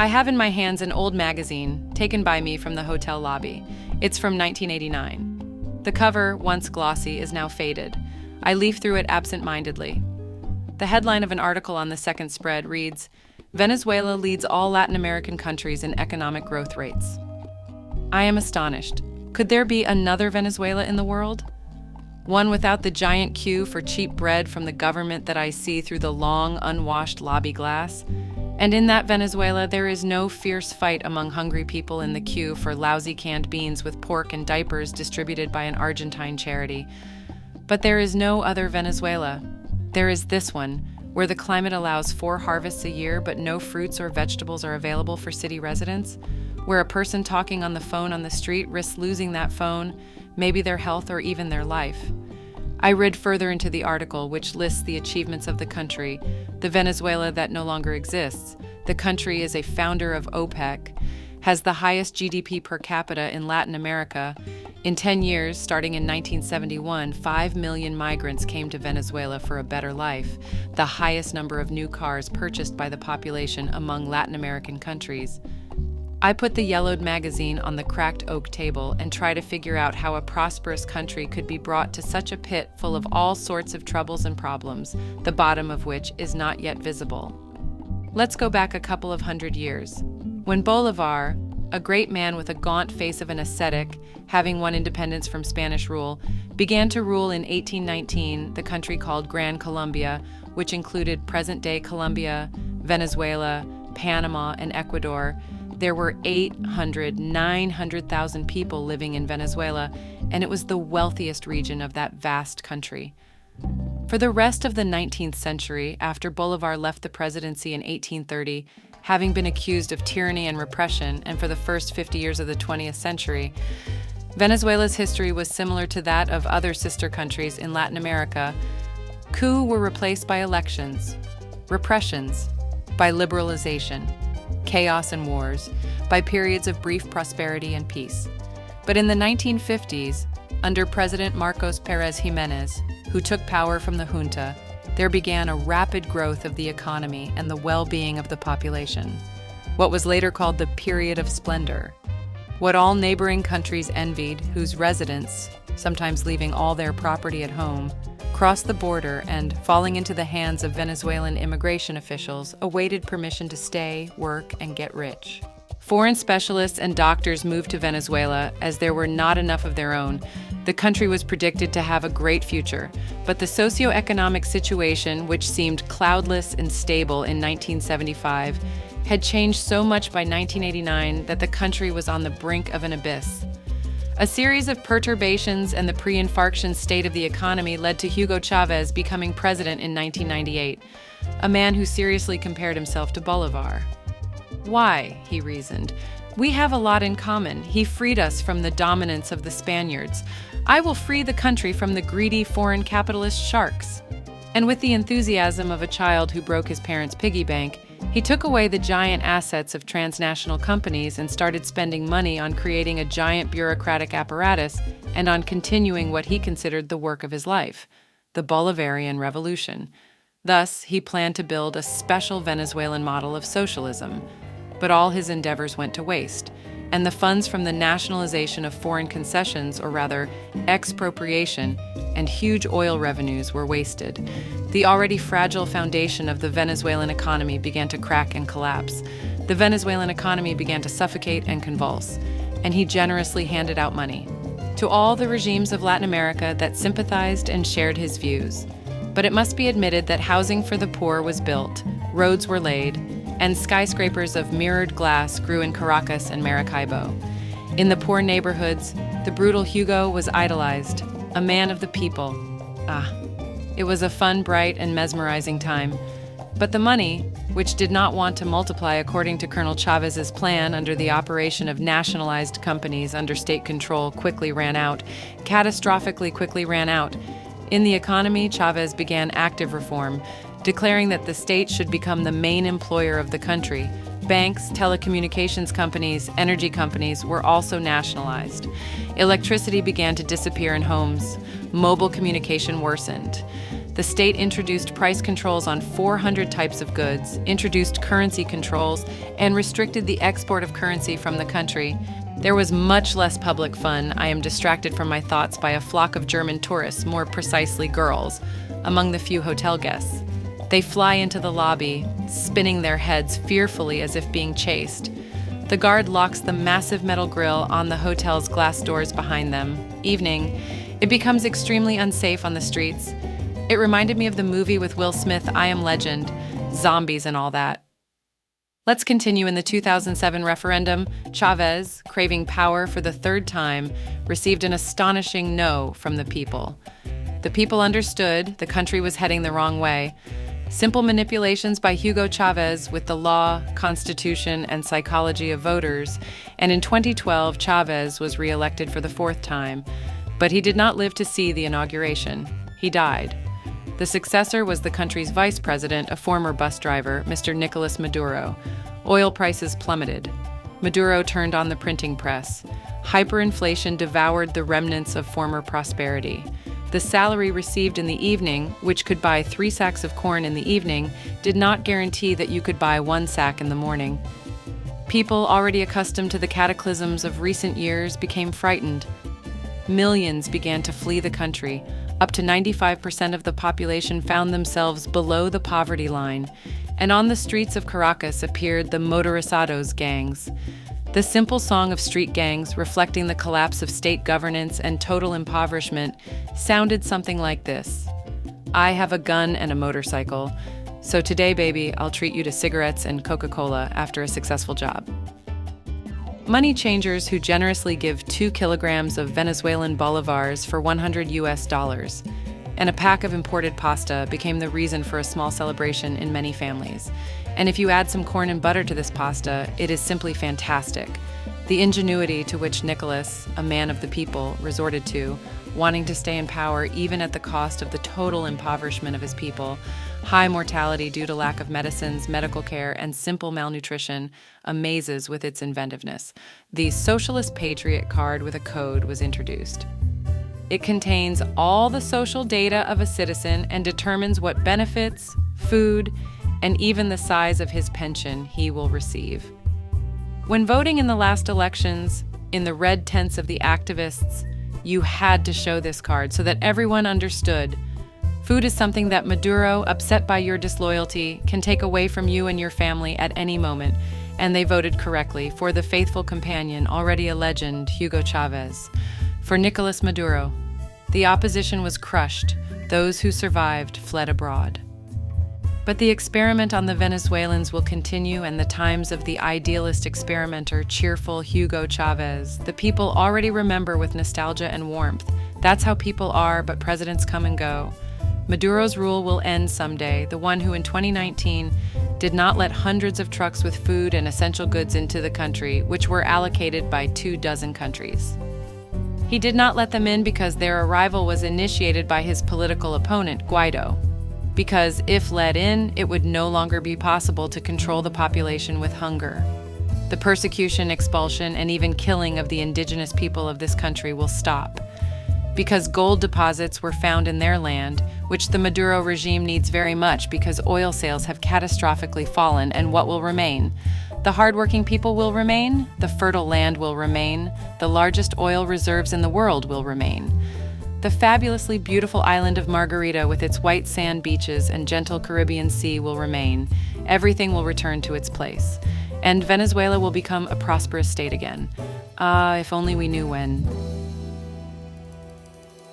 I have in my hands an old magazine taken by me from the hotel lobby. It's from 1989. The cover, once glossy, is now faded. I leaf through it absent-mindedly. The headline of an article on the second spread reads, "Venezuela leads all Latin American countries in economic growth rates." I am astonished. Could there be another Venezuela in the world? One without the giant queue for cheap bread from the government that I see through the long, unwashed lobby glass? And in that Venezuela, there is no fierce fight among hungry people in the queue for lousy canned beans with pork and diapers distributed by an Argentine charity. But there is no other Venezuela. There is this one, where the climate allows 4 harvests a year, but no fruits or vegetables are available for city residents, where a person talking on the phone on the street risks losing that phone, maybe their health or even their life. I read further into the article, which lists the achievements of the country, the Venezuela that no longer exists. The country is a founder of OPEC, has the highest GDP per capita in Latin America. In 10 years, starting in 1971, 5 million migrants came to Venezuela for a better life, the highest number of new cars purchased by the population among Latin American countries. I put the yellowed magazine on the cracked oak table and try to figure out how a prosperous country could be brought to such a pit full of all sorts of troubles and problems, the bottom of which is not yet visible. Let's go back a couple of hundred years. When Bolivar, a great man with a gaunt face of an ascetic, having won independence from Spanish rule, began to rule in 1819 the country called Gran Colombia, which included present-day Colombia, Venezuela, Panama, and Ecuador, there were 900,000 people living in Venezuela, and it was the wealthiest region of that vast country. For the rest of the 19th century, after Bolivar left the presidency in 1830, having been accused of tyranny and repression, and for the first 50 years of the 20th century, Venezuela's history was similar to that of other sister countries in Latin America. Coups were replaced by elections, repressions by liberalization, chaos and wars, by periods of brief prosperity and peace. But in the 1950s, under President Marcos Pérez Jiménez, who took power from the junta, there began a rapid growth of the economy and the well-being of the population, what was later called the period of splendor. What all neighboring countries envied, whose residents, sometimes leaving all their property at home, crossed the border and, falling into the hands of Venezuelan immigration officials, awaited permission to stay, work, and get rich. Foreign specialists and doctors moved to Venezuela as there were not enough of their own. The country was predicted to have a great future, but the socioeconomic situation, which seemed cloudless and stable in 1975, had changed so much by 1989 that the country was on the brink of an abyss. A series of perturbations and the pre-infarction state of the economy led to Hugo Chavez becoming president in 1998, a man who seriously compared himself to Bolivar. Why, he reasoned. We have a lot in common. He freed us from the dominance of the Spaniards. I will free the country from the greedy foreign capitalist sharks. And with the enthusiasm of a child who broke his parents' piggy bank, he took away the giant assets of transnational companies and started spending money on creating a giant bureaucratic apparatus and on continuing what he considered the work of his life, the Bolivarian Revolution. Thus, he planned to build a special Venezuelan model of socialism. But all his endeavors went to waste, and the funds from the nationalization of foreign concessions, or rather, expropriation, and huge oil revenues were wasted. The already fragile foundation of the Venezuelan economy began to crack and collapse. The Venezuelan economy began to suffocate and convulse, and he generously handed out money to all the regimes of Latin America that sympathized and shared his views. But it must be admitted that housing for the poor was built, roads were laid, and skyscrapers of mirrored glass grew in Caracas and Maracaibo. In the poor neighborhoods, the brutal Hugo was idolized, a man of the people. It was a fun, bright, and mesmerizing time. But the money, which did not want to multiply according to Colonel Chavez's plan under the operation of nationalized companies under state control, quickly ran out, catastrophically quickly ran out. In the economy, Chavez began active reform, declaring that the state should become the main employer of the country. Banks, telecommunications companies, energy companies were also nationalized. Electricity began to disappear in homes. Mobile communication worsened. The state introduced price controls on 400 types of goods, introduced currency controls, and restricted the export of currency from the country. There was much less public fun. I am distracted from my thoughts by a flock of German tourists, more precisely girls, among the few hotel guests. They fly into the lobby, spinning their heads fearfully as if being chased. The guard locks the massive metal grille on the hotel's glass doors behind them. Evening, it becomes extremely unsafe on the streets. It reminded me of the movie with Will Smith, I Am Legend, zombies and all that. Let's continue. In the 2007 referendum, Chavez, craving power for the third time, received an astonishing no from the people. The people understood the country was heading the wrong way. Simple manipulations by Hugo Chavez with the law, constitution, and psychology of voters, and in 2012, Chavez was re-elected for the fourth time, but he did not live to see the inauguration. He died. The successor was the country's vice president, a former bus driver, Mr. Nicolas Maduro. Oil prices plummeted. Maduro turned on the printing press. Hyperinflation devoured the remnants of former prosperity. The salary received in the evening, which could buy 3 sacks of corn in the evening, did not guarantee that you could buy 1 sack in the morning. People already accustomed to the cataclysms of recent years became frightened. Millions began to flee the country. Up to 95% of the population found themselves below the poverty line, and on the streets of Caracas appeared the motorizados gangs. The simple song of street gangs, reflecting the collapse of state governance and total impoverishment, sounded something like this. I have a gun and a motorcycle, so today, baby, I'll treat you to cigarettes and Coca-Cola after a successful job. Money changers who generously give 2 kilograms of Venezuelan bolivars for $100 and a pack of imported pasta became the reason for a small celebration in many families. And if you add some corn and butter to this pasta, it is simply fantastic. The ingenuity to which Nicolas, a man of the people, resorted to, wanting to stay in power even at the cost of the total impoverishment of his people, high mortality due to lack of medicines, medical care, and simple malnutrition, amazes with its inventiveness. The Socialist Patriot card with a code was introduced. It contains all the social data of a citizen and determines what benefits, food, and even the size of his pension he will receive. When voting in the last elections, in the red tents of the activists, you had to show this card so that everyone understood. Food is something that Maduro, upset by your disloyalty, can take away from you and your family at any moment, and they voted correctly for the faithful companion, already a legend, Hugo Chavez. For Nicolas Maduro, the opposition was crushed. Those who survived fled abroad. But the experiment on the Venezuelans will continue, and the times of the idealist experimenter, cheerful Hugo Chavez, the people already remember with nostalgia and warmth. That's how people are, but presidents come and go. Maduro's rule will end someday, the one who in 2019 did not let hundreds of trucks with food and essential goods into the country, which were allocated by 24 countries. He did not let them in because their arrival was initiated by his political opponent, Guaido. Because if let in, it would no longer be possible to control the population with hunger. The persecution, expulsion, and even killing of the indigenous people of this country will stop. Because gold deposits were found in their land, which the Maduro regime needs very much because oil sales have catastrophically fallen, and what will remain? The hardworking people will remain, the fertile land will remain, the largest oil reserves in the world will remain. The fabulously beautiful island of Margarita with its white sand beaches and gentle Caribbean sea will remain. Everything will return to its place. And Venezuela will become a prosperous state again. Ah, if only we knew when.